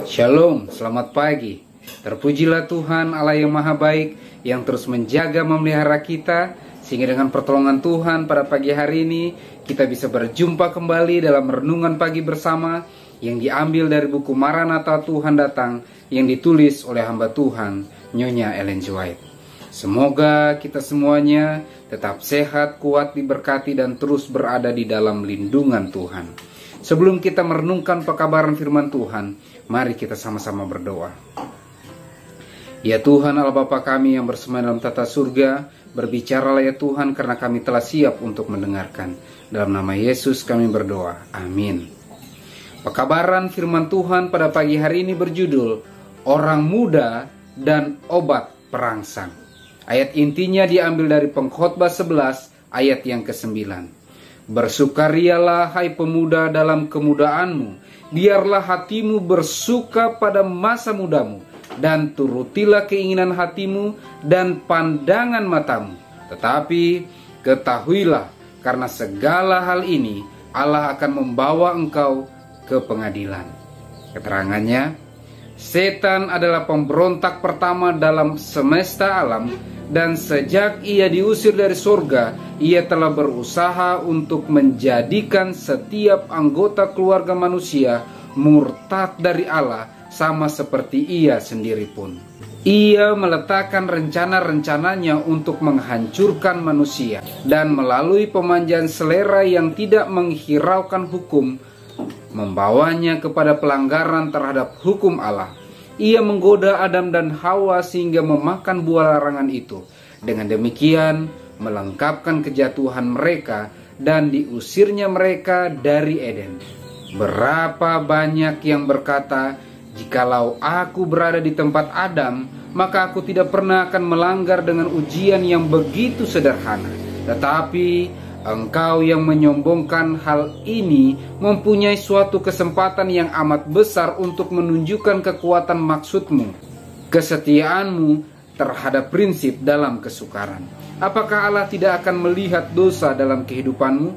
Shalom, selamat pagi. Terpujilah Tuhan Allah yang Maha Baik yang terus menjaga memelihara kita, sehingga dengan pertolongan Tuhan pada pagi hari ini kita bisa berjumpa kembali dalam renungan pagi bersama yang diambil dari buku Maranatha Tuhan Datang yang ditulis oleh hamba Tuhan Nyonya Ellen G. White. Semoga kita semuanya tetap sehat, kuat, diberkati, dan terus berada di dalam lindungan Tuhan. Sebelum kita merenungkan pekabaran firman Tuhan, mari kita sama-sama berdoa. Ya Tuhan Allah Bapa kami yang bersema dalam tata surga, berbicaralah ya Tuhan karena kami telah siap untuk mendengarkan. Dalam nama Yesus kami berdoa. Amin. Pekabaran firman Tuhan pada pagi hari ini berjudul Orang Muda dan Obat Perangsang. Ayat intinya diambil dari Pengkhotbah 11 ayat yang ke-9. Bersukarialah hai pemuda dalam kemudaanmu, biarlah hatimu bersuka pada masa mudamu, dan turutilah keinginan hatimu dan pandangan matamu. Tetapi ketahuilah, karena segala hal ini Allah akan membawa engkau ke pengadilan. Keterangannya, setan adalah pemberontak pertama dalam semesta alam, dan sejak ia diusir dari surga, ia telah berusaha untuk menjadikan setiap anggota keluarga manusia murtad dari Allah, sama seperti ia sendiri pun. Ia meletakkan rencana-rencananya untuk menghancurkan manusia, dan melalui pemanjaan selera yang tidak menghiraukan hukum, membawanya kepada pelanggaran terhadap hukum Allah. Ia menggoda Adam dan Hawa sehingga memakan buah larangan itu. Dengan demikian melengkapkan kejatuhan mereka dan diusirnya mereka dari Eden. Berapa banyak yang berkata, jikalau aku berada di tempat Adam, maka aku tidak pernah akan melanggar dengan ujian yang begitu sederhana. Tetapi engkau yang menyombongkan hal ini mempunyai suatu kesempatan yang amat besar untuk menunjukkan kekuatan maksudmu, kesetiaanmu terhadap prinsip dalam kesukaran. Apakah Allah tidak akan melihat dosa dalam kehidupanmu?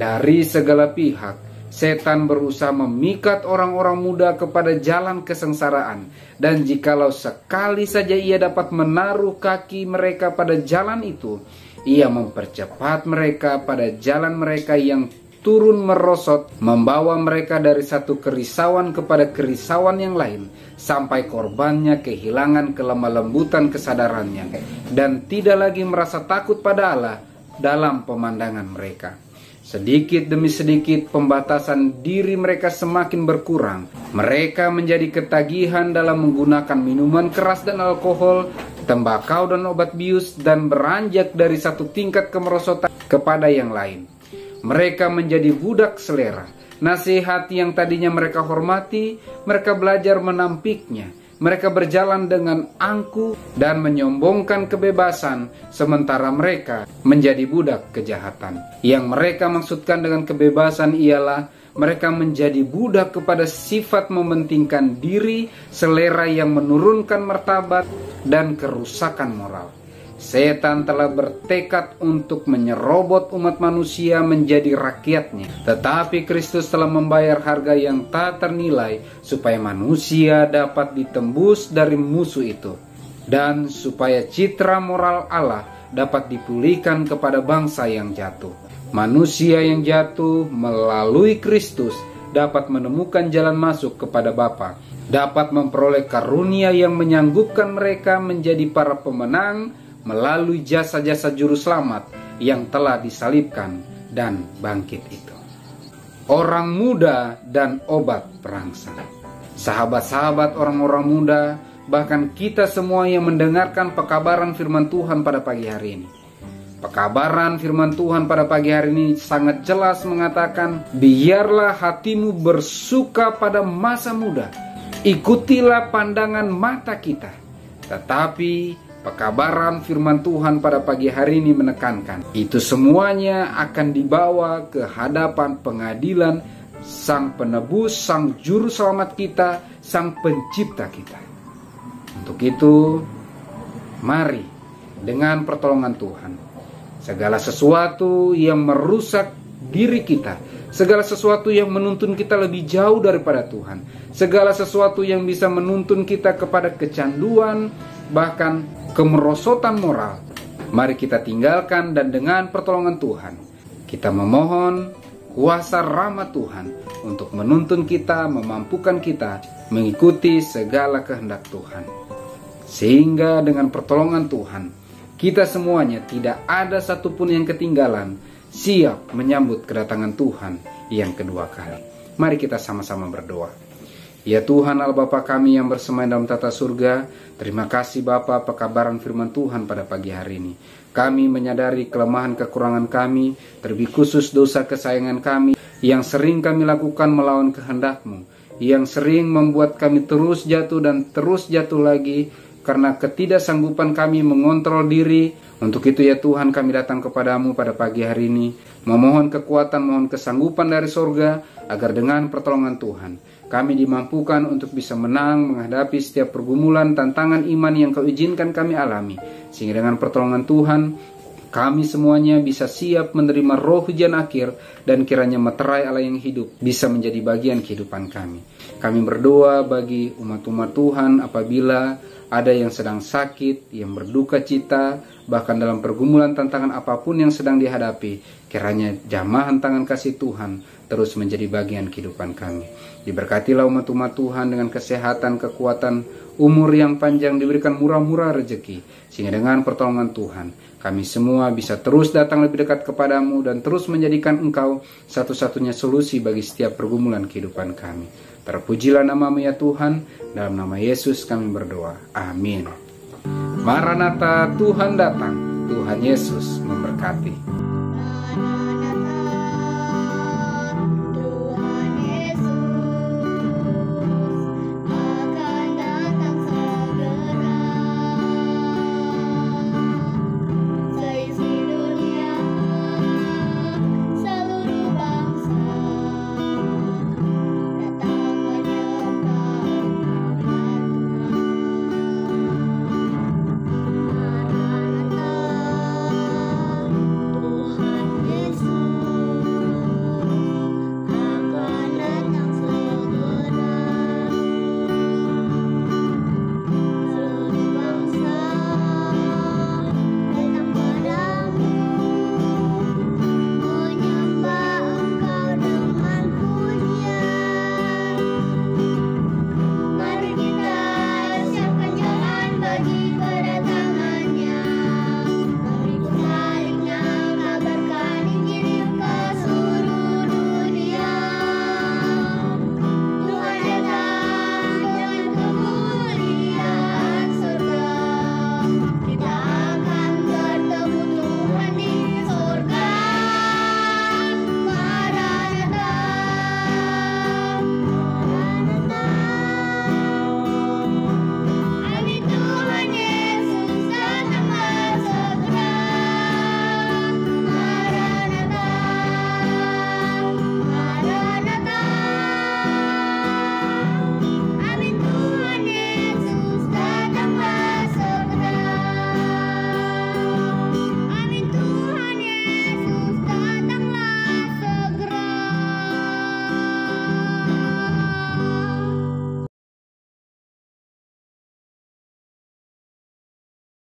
Dari segala pihak, setan berusaha memikat orang-orang muda kepada jalan kesengsaraan, dan jikalau sekali saja ia dapat menaruh kaki mereka pada jalan itu, ia mempercepat mereka pada jalan mereka yang turun merosot, membawa mereka dari satu kerisauan kepada kerisauan yang lain, sampai korbannya kehilangan kelemah lembutan kesadarannya, dan tidak lagi merasa takut pada Allah dalam pemandangan mereka. Sedikit demi sedikit pembatasan diri mereka semakin berkurang. Mereka menjadi ketagihan dalam menggunakan minuman keras dan alkohol, tembakau dan obat bius, dan beranjak dari satu tingkat kemerosotan kepada yang lain. Mereka menjadi budak selera. Nasihat yang tadinya mereka hormati, mereka belajar menampiknya. Mereka berjalan dengan angkuh dan menyombongkan kebebasan, sementara mereka menjadi budak kejahatan. Yang mereka maksudkan dengan kebebasan ialah mereka menjadi budak kepada sifat mementingkan diri, selera yang menurunkan martabat, dan kerusakan moral. Setan telah bertekad untuk menyerobot umat manusia menjadi rakyatnya. Tetapi Kristus telah membayar harga yang tak ternilai supaya manusia dapat ditembus dari musuh itu, dan supaya citra moral Allah dapat dipulihkan kepada bangsa yang jatuh. Manusia yang jatuh melalui Kristus dapat menemukan jalan masuk kepada Bapa, dapat memperoleh karunia yang menyanggupkan mereka menjadi para pemenang melalui jasa-jasa juru selamat yang telah disalibkan dan bangkit itu. Orang muda dan obat perangsang. Sahabat-sahabat orang-orang muda, bahkan kita semua yang mendengarkan pekabaran firman Tuhan pada pagi hari ini. Pekabaran firman Tuhan pada pagi hari ini sangat jelas mengatakan, biarlah hatimu bersuka pada masa muda, ikutilah pandangan mata kita. Tetapi pekabaran firman Tuhan pada pagi hari ini menekankan, itu semuanya akan dibawa ke hadapan pengadilan Sang Penebus, Sang Juru Selamat kita, Sang Pencipta kita. Untuk itu, mari dengan pertolongan Tuhan, segala sesuatu yang merusak diri kita segala sesuatu yang menuntun kita lebih jauh daripada Tuhan, segala sesuatu yang bisa menuntun kita kepada kecanduan, bahkan kemerosotan moral, mari kita tinggalkan dan dengan pertolongan Tuhan, kita memohon kuasa rahmat Tuhan untuk menuntun kita, memampukan kita mengikuti segala kehendak Tuhan. Sehingga dengan pertolongan Tuhan, kita semuanya tidak ada satupun yang ketinggalan, siap menyambut kedatangan Tuhan yang kedua kali. Mari kita sama-sama berdoa. Ya Tuhan Allah Bapa kami yang bersemayam dalam tata surga, terima kasih Bapa pekabaran firman Tuhan pada pagi hari ini. Kami menyadari kelemahan kekurangan kami, terlebih khusus dosa kesayangan kami yang sering kami lakukan melawan kehendak-Mu, yang sering membuat kami terus jatuh dan terus jatuh lagi karena ketidaksanggupan kami mengontrol diri. Untuk itu ya Tuhan, kami datang kepadamu pada pagi hari ini, memohon kekuatan, mohon kesanggupan dari sorga, agar dengan pertolongan Tuhan, kami dimampukan untuk bisa menang menghadapi setiap pergumulan, tantangan iman yang Kau izinkan kami alami. Sehingga dengan pertolongan Tuhan, kami semuanya bisa siap menerima roh hujan akhir, dan kiranya meterai Allah yang hidup bisa menjadi bagian kehidupan kami. Kami berdoa bagi umat-umat Tuhan apabila ada yang sedang sakit, yang berduka cita, bahkan dalam pergumulan tantangan apapun yang sedang dihadapi, kiranya jamahan tangan kasih Tuhan terus menjadi bagian kehidupan kami. Diberkatilah umat-umat Tuhan dengan kesehatan, kekuatan, umur yang panjang, diberikan murah-murah rezeki, sehingga dengan pertolongan Tuhan, kami semua bisa terus datang lebih dekat kepadamu dan terus menjadikan Engkau satu-satunya solusi bagi setiap pergumulan kehidupan kami. Terpujilah nama-Mu ya Tuhan, dalam nama Yesus kami berdoa. Amin. Maranatha, Tuhan datang. Tuhan Yesus memberkati.